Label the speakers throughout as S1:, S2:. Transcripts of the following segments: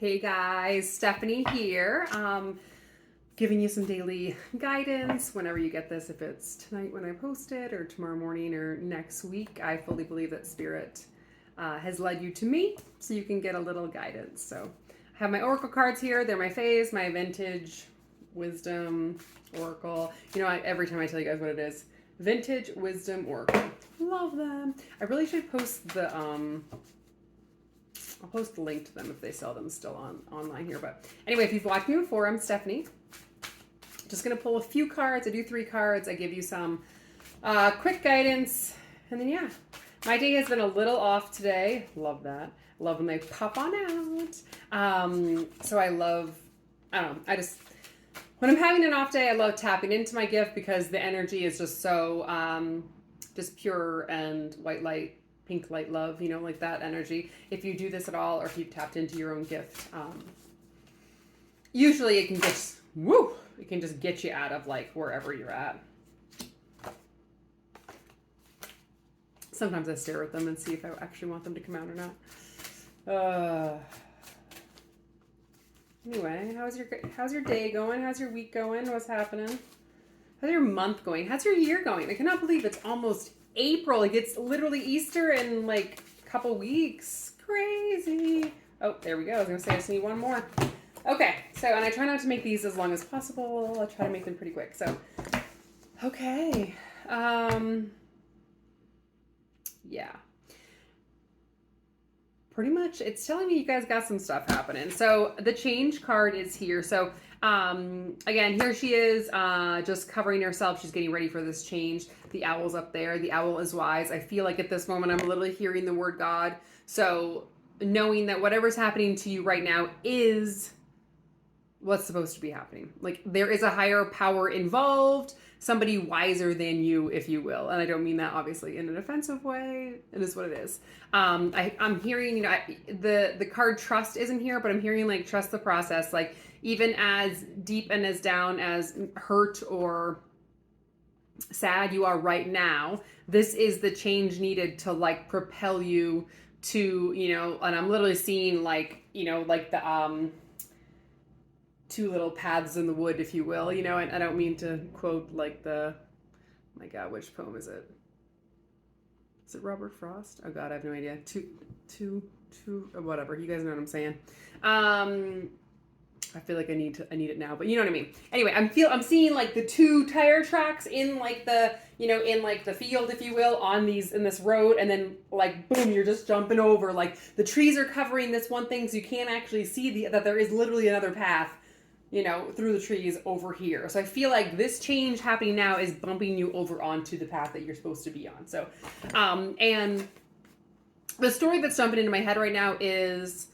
S1: Hey guys, Stephanie here. Giving you some daily guidance whenever you get this, if it's tonight when I post it or tomorrow morning or next week. I fully believe that Spirit has led you to me so you can get a little guidance. So I have my Oracle cards here. They're my faves, my Vintage Wisdom Oracle. You know, every time I tell you guys what it is, Vintage Wisdom Oracle. Love them. I really should post the I'll post the link to them if they sell them still online here. But anyway, if you've watched me before, I'm Stephanie. Just going to pull a few cards. I do 3 cards. I give you some quick guidance. And then, yeah, my day has been a little off today. Love that. Love when they pop on out. So I don't know, when I'm having an off day, I love tapping into my gift because the energy is just so just pure and white light. Pink light love, you know, like that energy. If you do this at all, or if you've tapped into your own gift, usually it can just get you out of like wherever you're at. Sometimes I stare at them and see if I actually want them to come out or not. Anyway, how's your day going? How's your week going? What's happening? How's your month going? How's your year going? I cannot believe it's almost April. Like it's literally Easter in like a couple weeks. Crazy. Oh, there we go. I was gonna say I just need one more. Okay, so and I try not to make these as long as possible. I try to make them pretty quick. So okay. Yeah. Pretty much it's telling me you guys got some stuff happening. So the change card is here. So again, here she is, just covering herself. She's getting ready for this change. The owl's up there. The owl is wise. I feel like at this moment, I'm literally hearing the word God. So knowing that whatever's happening to you right now is what's supposed to be happening. Like there is a higher power involved, somebody wiser than you, if you will. And I don't mean that obviously in an offensive way. It is what it is. I'm hearing, you know, the card trust isn't here, but I'm hearing like trust the process. Like even as deep and as down as hurt or sad you are right now, this is the change needed to like propel you to, you know, and I'm literally seeing like, you know, like the 2 little paths in the wood, if you will, you know, and I don't mean to quote like my God, which poem is it? Is it Robert Frost? Oh God, I have no idea. Two, whatever. You guys know what I'm saying. I feel like I need it now, but you know what I mean. Anyway, I'm seeing like the 2 tire tracks in like the, you know, in like the field, if you will, in this road, and then like boom, you're just jumping over. Like the trees are covering this one thing, so you can't actually see that there is literally another path, you know, through the trees over here. So I feel like this change happening now is bumping you over onto the path that you're supposed to be on. So, and the story that's jumping into my head right now is.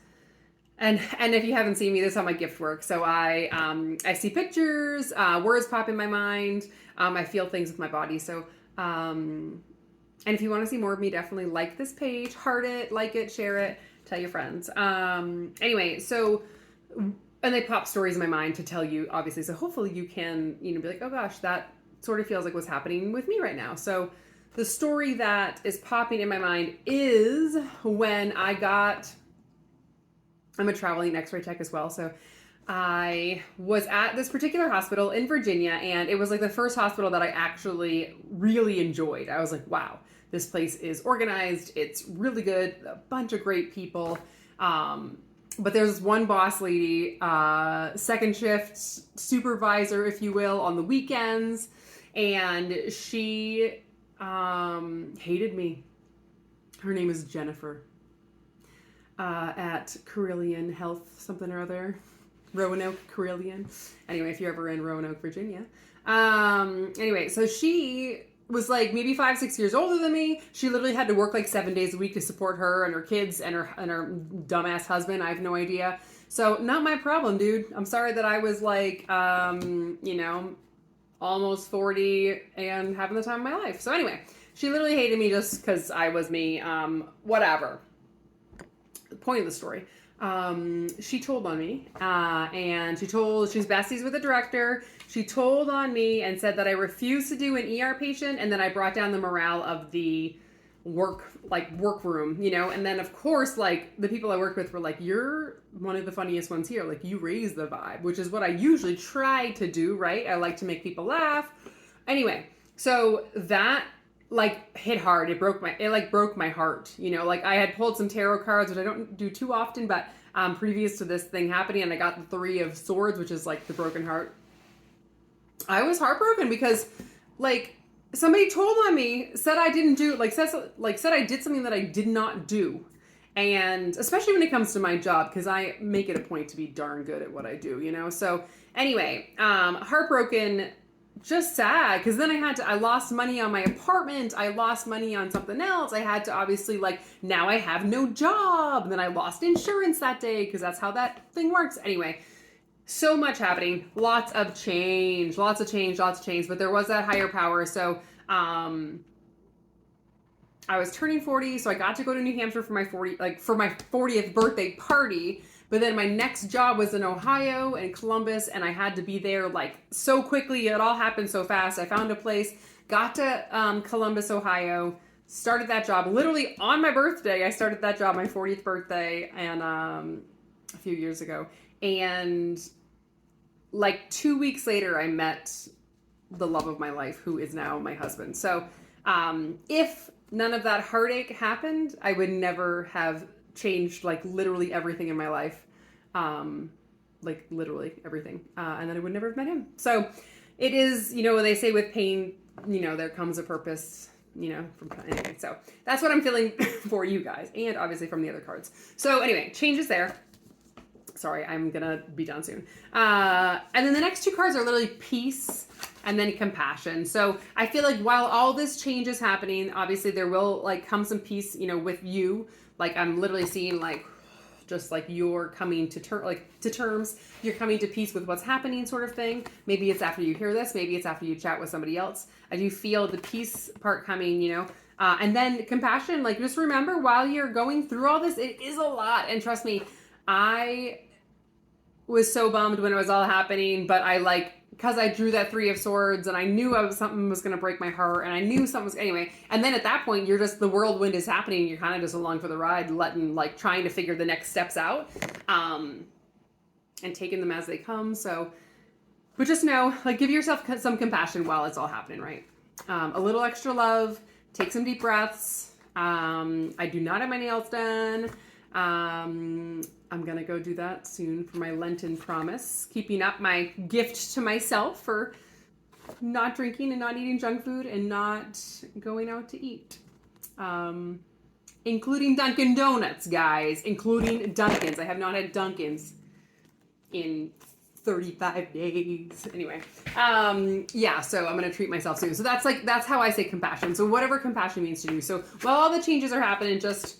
S1: And if you haven't seen me, this is how my gift works. So I see pictures, words pop in my mind. I feel things with my body. So, and if you want to see more of me, definitely like this page, heart it, like it, share it, tell your friends. Anyway, so, and they pop stories in my mind to tell you, obviously. So hopefully you can, you know, be like, oh gosh, that sort of feels like what's happening with me right now. So the story that is popping in my mind is when I'm a traveling x-ray tech as well. So I was at this particular hospital in Virginia, and it was like the first hospital that I actually really enjoyed. I was like, wow, this place is organized. It's really good. A bunch of great people. But there's one boss lady, second shift supervisor, if you will, on the weekends. And she hated me. Her name is Jennifer. At Carillion Health something or other, Roanoke Carillion. Anyway, if you're ever in Roanoke, Virginia. Anyway, so she was like maybe 5-6 years older than me. She literally had to work like 7 days a week to support her and her kids and her dumbass husband. I have no idea. So not my problem, dude. I'm sorry that I was like, you know, almost 40 and having the time of my life. So anyway, she literally hated me just because I was me. Whatever. The point of the story. She told on me, and she's besties with the director. She told on me and said that I refused to do an ER patient, and then I brought down the morale of the workroom, you know. And then of course, like the people I worked with were like, "You're one of the funniest ones here. Like you raise the vibe," which is what I usually try to do, right? I like to make people laugh. Anyway, so that like hit hard. It broke my heart, you know. Like I had pulled some tarot cards, which I don't do too often, but previous to this thing happening, and I got the Three of Swords, which is like the broken heart. I was heartbroken because like somebody told on me, said I didn't do, said I did something that I did not do. And especially when it comes to my job, because I make it a point to be darn good at what I do, you know? So anyway, heartbroken, just sad, because then I lost money on my apartment. I lost money on something else. I had to obviously, like, now I have no job. And then I lost insurance that day, because that's how that thing works. Anyway, so much happening, lots of change, but there was that higher power. So I was turning 40, so I got to go to New Hampshire for my 40th birthday party. But then my next job was in Ohio and Columbus, and I had to be there like so quickly. It all happened so fast. I found a place, got to Columbus, Ohio, started that job literally on my birthday. I started that job my 40th birthday, and a few years ago. And like 2 weeks later, I met the love of my life, who is now my husband. So if none of that heartache happened, I would never have changed like literally everything in my life. Like literally everything. And then I would never have met him. So it is, you know, they say with pain, you know, there comes a purpose, you know, anyway. So that's what I'm feeling for you guys, and obviously from the other cards. So anyway, changes there. Sorry, I'm gonna be done soon. And then the next two cards are literally peace and then compassion. So I feel like while all this change is happening, obviously there will like come some peace, you know, with you. Like I'm literally seeing like, just like you're coming to terms, you're coming to peace with what's happening, sort of thing. Maybe it's after you hear this, maybe it's after you chat with somebody else. I do feel the peace part coming, you know. And then compassion, like just remember while you're going through all this, it is a lot. And trust me, I was so bummed when it was all happening, but I like, because I drew that Three of Swords and I knew something was going to break my heart, and I knew something was, anyway. And then at that point, you're just, the whirlwind is happening. You're kind of just along for the ride, trying to figure the next steps out, and taking them as they come. So, but just know, like, give yourself some compassion while it's all happening, right? A little extra love, take some deep breaths. I do not have my nails done. I'm gonna go do that soon for my Lenten promise, keeping up my gift to myself for not drinking and not eating junk food and not going out to eat, including Dunkin' Donuts, guys, including Dunkin's. I have not had Dunkin's in 35 days. Anyway, yeah, so I'm gonna treat myself soon. So that's how I say compassion. So whatever compassion means to you. So while all the changes are happening, just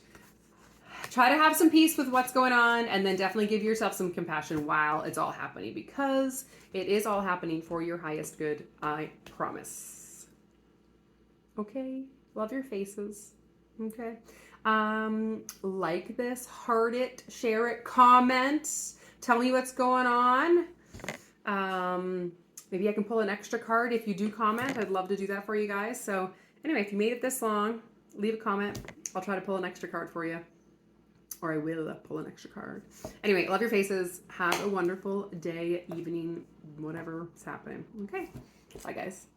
S1: try to have some peace with what's going on, and then definitely give yourself some compassion while it's all happening, because it is all happening for your highest good, I promise. Okay? Love your faces. Okay? Like this, heart it, share it, comment, tell me what's going on. Maybe I can pull an extra card if you do comment. I'd love to do that for you guys. So anyway, if you made it this long, leave a comment. I'll try to pull an extra card for you. Or I will pull an extra card. Anyway, love your faces. Have a wonderful day, evening, whatever's happening. Okay. Bye, guys.